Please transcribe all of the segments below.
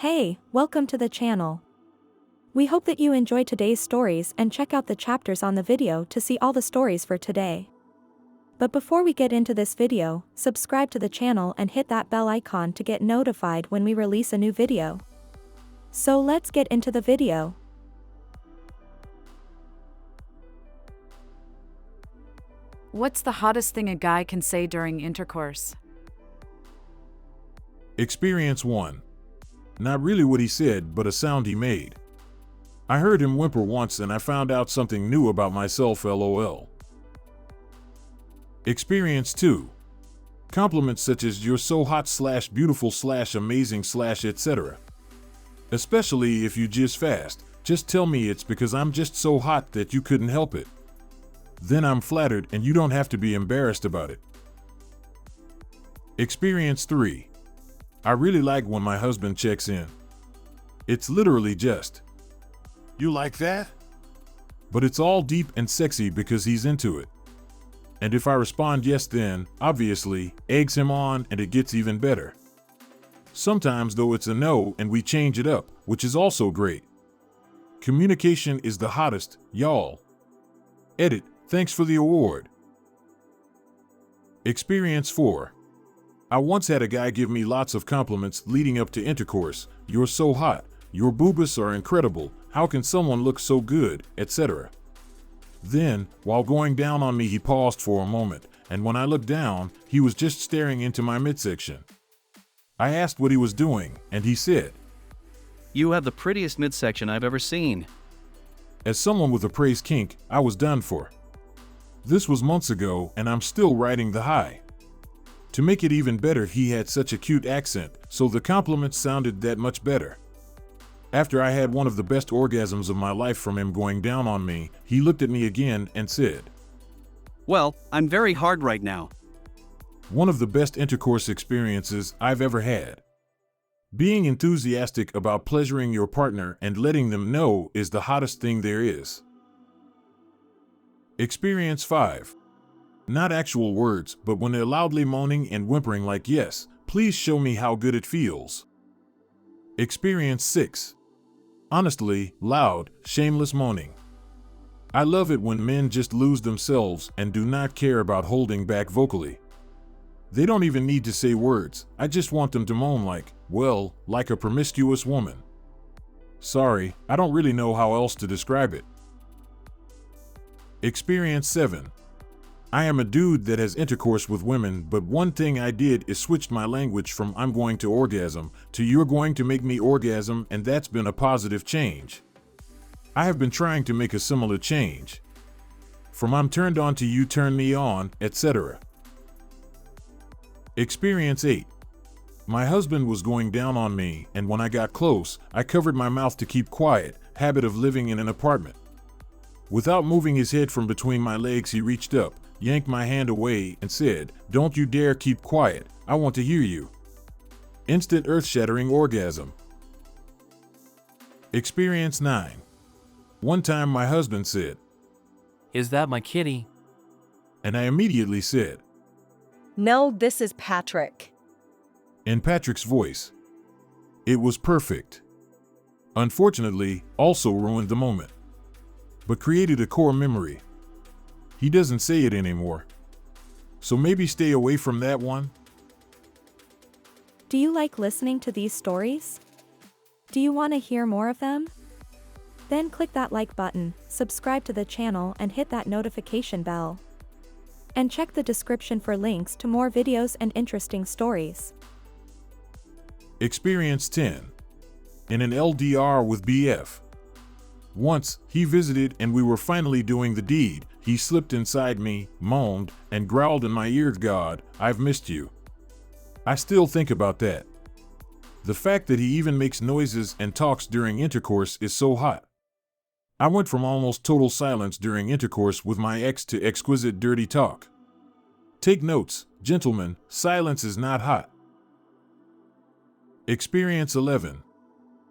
Hey, welcome to the channel. We hope that you enjoy today's stories and check out the chapters on the video to see all the stories for today. But before we get into this video, subscribe to the channel and hit that bell icon to get notified when we release a new video. So let's get into the video. What's the hottest thing a guy can say during intercourse? Experience 1. Not really what he said, but a sound he made. I heard him whimper once and I found out something new about myself, lol. Experience 2. Compliments such as "you're so hot / beautiful / amazing / etc. Especially if you jizz fast, just tell me it's because I'm just so hot that you couldn't help it. Then I'm flattered and you don't have to be embarrassed about it. Experience 3. I really like when my husband checks in. It's literally just, "You like that?" But it's all deep and sexy because he's into it. And if I respond yes, then, obviously, eggs him on and it gets even better. Sometimes though it's a no and we change it up, which is also great. Communication is the hottest, y'all. Edit, thanks for the award. Experience 4. I once had a guy give me lots of compliments leading up to intercourse. "You're so hot, your boobas are incredible, how can someone look so good," etc. Then, while going down on me, he paused for a moment, and when I looked down, he was just staring into my midsection. I asked what he was doing, and he said, "You have the prettiest midsection I've ever seen." As someone with a praise kink, I was done for. This was months ago, and I'm still riding the high. To make it even better, he had such a cute accent, so the compliments sounded that much better. After I had one of the best orgasms of my life from him going down on me, he looked at me again and said, "Well, I'm very hard right now." One of the best intercourse experiences I've ever had. Being enthusiastic about pleasuring your partner and letting them know is the hottest thing there is. Experience 5. Not actual words, but when they're loudly moaning and whimpering like, "Yes, please show me how good it feels." Experience 6. Honestly, loud, shameless moaning. I love it when men just lose themselves and do not care about holding back vocally. They don't even need to say words, I just want them to moan like a promiscuous woman. Sorry, I don't really know how else to describe it. Experience 7. I am a dude that has intercourse with women, but one thing I did is switched my language from "I'm going to orgasm" to "you're going to make me orgasm," and that's been a positive change. I have been trying to make a similar change. From "I'm turned on" to "you turn me on," etc. Experience 8. My husband was going down on me, and when I got close, I covered my mouth to keep quiet, habit of living in an apartment. Without moving his head from between my legs, he reached up, yanked my hand away, and said, "Don't you dare keep quiet, I want to hear you." Instant earth-shattering orgasm. Experience 9. One time my husband said, "Is that my kitty?" and I immediately said, "No, this is Patrick." in Patrick's voice. It was perfect. Unfortunately, also ruined the moment, but created a core memory. He doesn't say it anymore. So maybe stay away from that one. Do you like listening to these stories? Do you want to hear more of them? Then click that like button, subscribe to the channel and hit that notification bell. And check the description for links to more videos and interesting stories. Experience 10. In an LDR with BF. Once, he visited and we were finally doing the deed. He slipped inside me, moaned, and growled in my ear, "God, I've missed you." I still think about that. The fact that he even makes noises and talks during intercourse is so hot. I went from almost total silence during intercourse with my ex to exquisite dirty talk. Take notes, gentlemen, silence is not hot. Experience 11.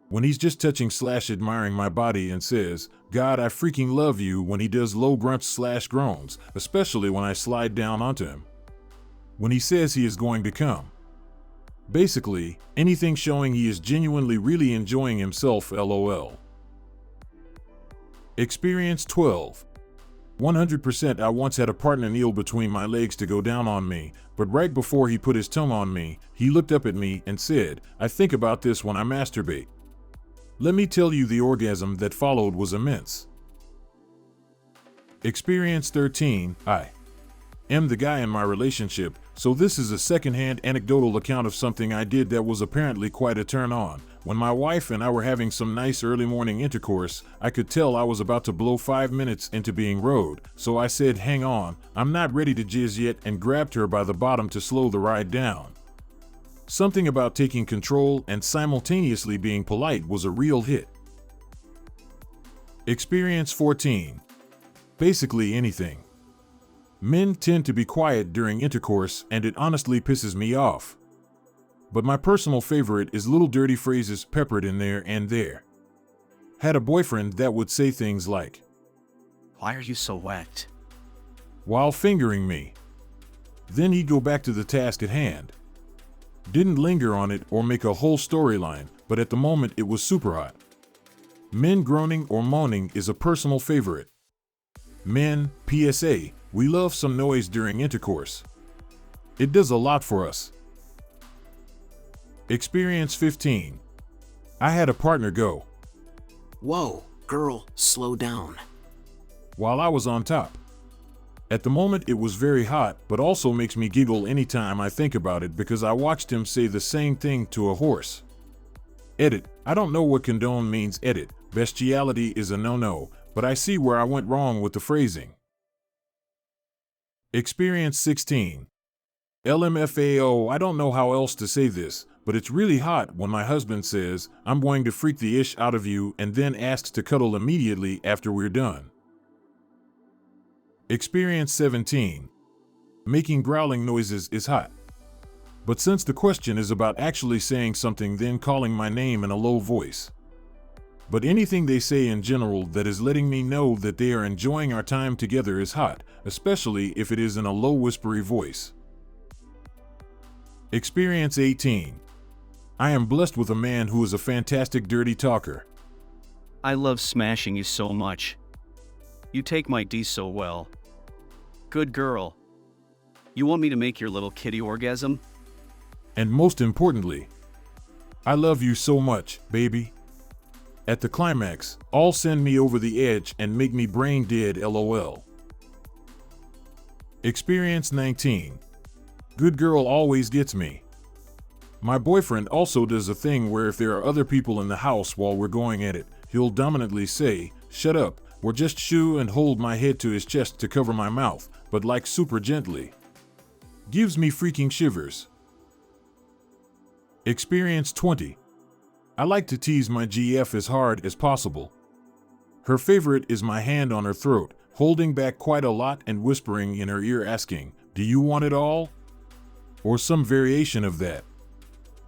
When he's just touching / admiring my body and says, "God, I freaking love you," when he does low grunts / groans, especially when I slide down onto him. When he says he is going to come. Basically, anything showing he is genuinely really enjoying himself, lol. Experience 12. 100% I once had a partner kneel between my legs to go down on me, but right before he put his tongue on me, he looked up at me and said, "I think about this when I masturbate." Let me tell you, the orgasm that followed was immense. Experience 13. I am the guy in my relationship, so this is a secondhand anecdotal account of something I did that was apparently quite a turn on. When my wife and I were having some nice early morning intercourse, I could tell I was about to blow 5 minutes into being rode, so I said, "Hang on, I'm not ready to jizz yet," and grabbed her by the bottom to slow the ride down. Something about taking control and simultaneously being polite was a real hit. Experience 14. Basically anything. Men tend to be quiet during intercourse, and it honestly pisses me off. But my personal favorite is little dirty phrases peppered in there and there. Had a boyfriend that would say things like, Why are you so wet? while fingering me. Then he'd go back to the task at hand. Didn't linger on it or make a whole storyline, but at the moment it was super hot. Men groaning or moaning is a personal favorite. Men, PSA, we love some noise during intercourse. It does a lot for us. Experience 15. I had a partner go, Whoa, girl, slow down. while I was on top. At the moment it was very hot, but also makes me giggle anytime I think about it because I watched him say the same thing to a horse. Edit. I don't know what condone means. Edit. Bestiality is a no-no, but I see where I went wrong with the phrasing. Experience 16. LMFAO. I don't know how else to say this, but it's really hot when my husband says, "I'm going to freak the ish out of you," and then asks to cuddle immediately after we're done. Experience 17. Making growling noises is hot. But since the question is about actually saying something, then calling my name in a low voice. But anything they say in general that is letting me know that they are enjoying our time together is hot, especially if it is in a low whispery voice. Experience 18. I am blessed with a man who is a fantastic dirty talker. I love smashing you so much. You take my D so well. Good girl. You want me to make your little kitty orgasm? And most importantly, I love you so much, baby. At the climax, all send me over the edge and make me brain dead, lol. Experience 19. Good girl always gets me. My boyfriend also does a thing where if there are other people in the house while we're going at it, he'll dominantly say, "Shut up," or just shoo and hold my head to his chest to cover my mouth, but like super gently. Gives me freaking shivers. Experience 20. I like to tease my GF as hard as possible. Her favorite is my hand on her throat, holding back quite a lot and whispering in her ear asking, "Do you want it all?" Or some variation of that.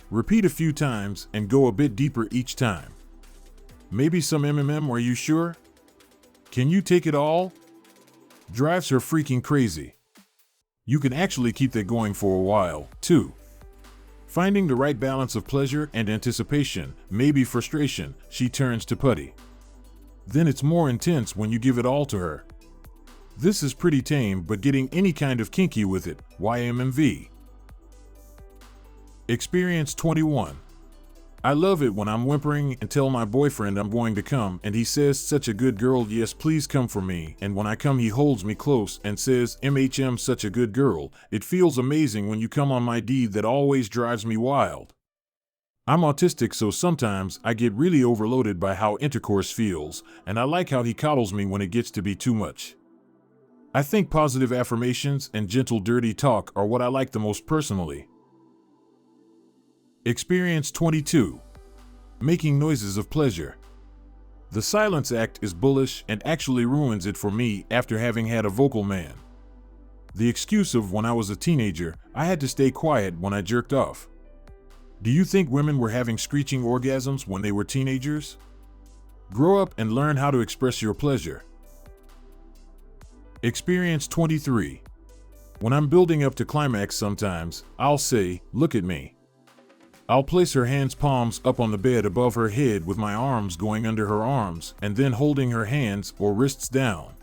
Repeat a few times and go a bit deeper each time. Maybe some MMM, are you sure? Can you take it all? Drives her freaking crazy. You can actually keep that going for a while, too. Finding the right balance of pleasure and anticipation, maybe frustration, she turns to putty. Then it's more intense when you give it all to her. This is pretty tame, but getting any kind of kinky with it, YMMV. Experience 21. I love it when I'm whimpering and tell my boyfriend I'm going to come, and he says, "Such a good girl, yes please come for me," and when I come he holds me close and says, "MHM, such a good girl." It feels amazing when you come on my D. That always drives me wild. I'm autistic, so sometimes I get really overloaded by how intercourse feels, and I like how he coddles me when it gets to be too much. I think positive affirmations and gentle dirty talk are what I like the most personally. Experience 22. Making noises of pleasure. The silence act is bullish and actually ruins it for me after having had a vocal man. The excuse of when I was a teenager, I had to stay quiet when I jerked off. Do you think women were having screeching orgasms when they were teenagers? Grow up and learn how to express your pleasure. Experience 23. When I'm building up to climax sometimes, I'll say, "Look at me. I'll place her hands palms up on the bed above her head with my arms going under her arms and then holding her hands or wrists down.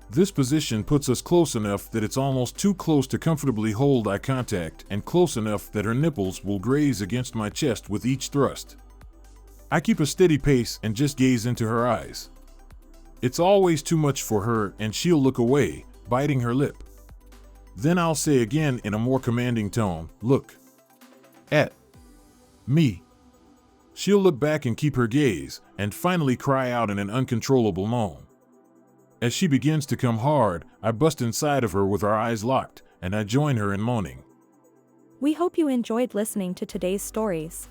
This position puts us close enough that it's almost too close to comfortably hold eye contact and close enough that her nipples will graze against my chest with each thrust. I keep a steady pace and just gaze into her eyes. It's always too much for her and she'll look away, biting her lip. Then I'll say again in a more commanding tone, "Look at me." She'll look back and keep her gaze, and finally cry out in an uncontrollable moan. As she begins to come hard, I bust inside of her with our eyes locked, and I join her in moaning. We hope you enjoyed listening to today's stories.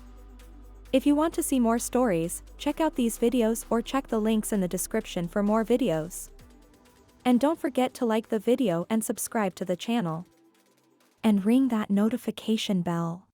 If you want to see more stories, check out these videos or check the links in the description for more videos. And don't forget to like the video and subscribe to the channel. And ring that notification bell.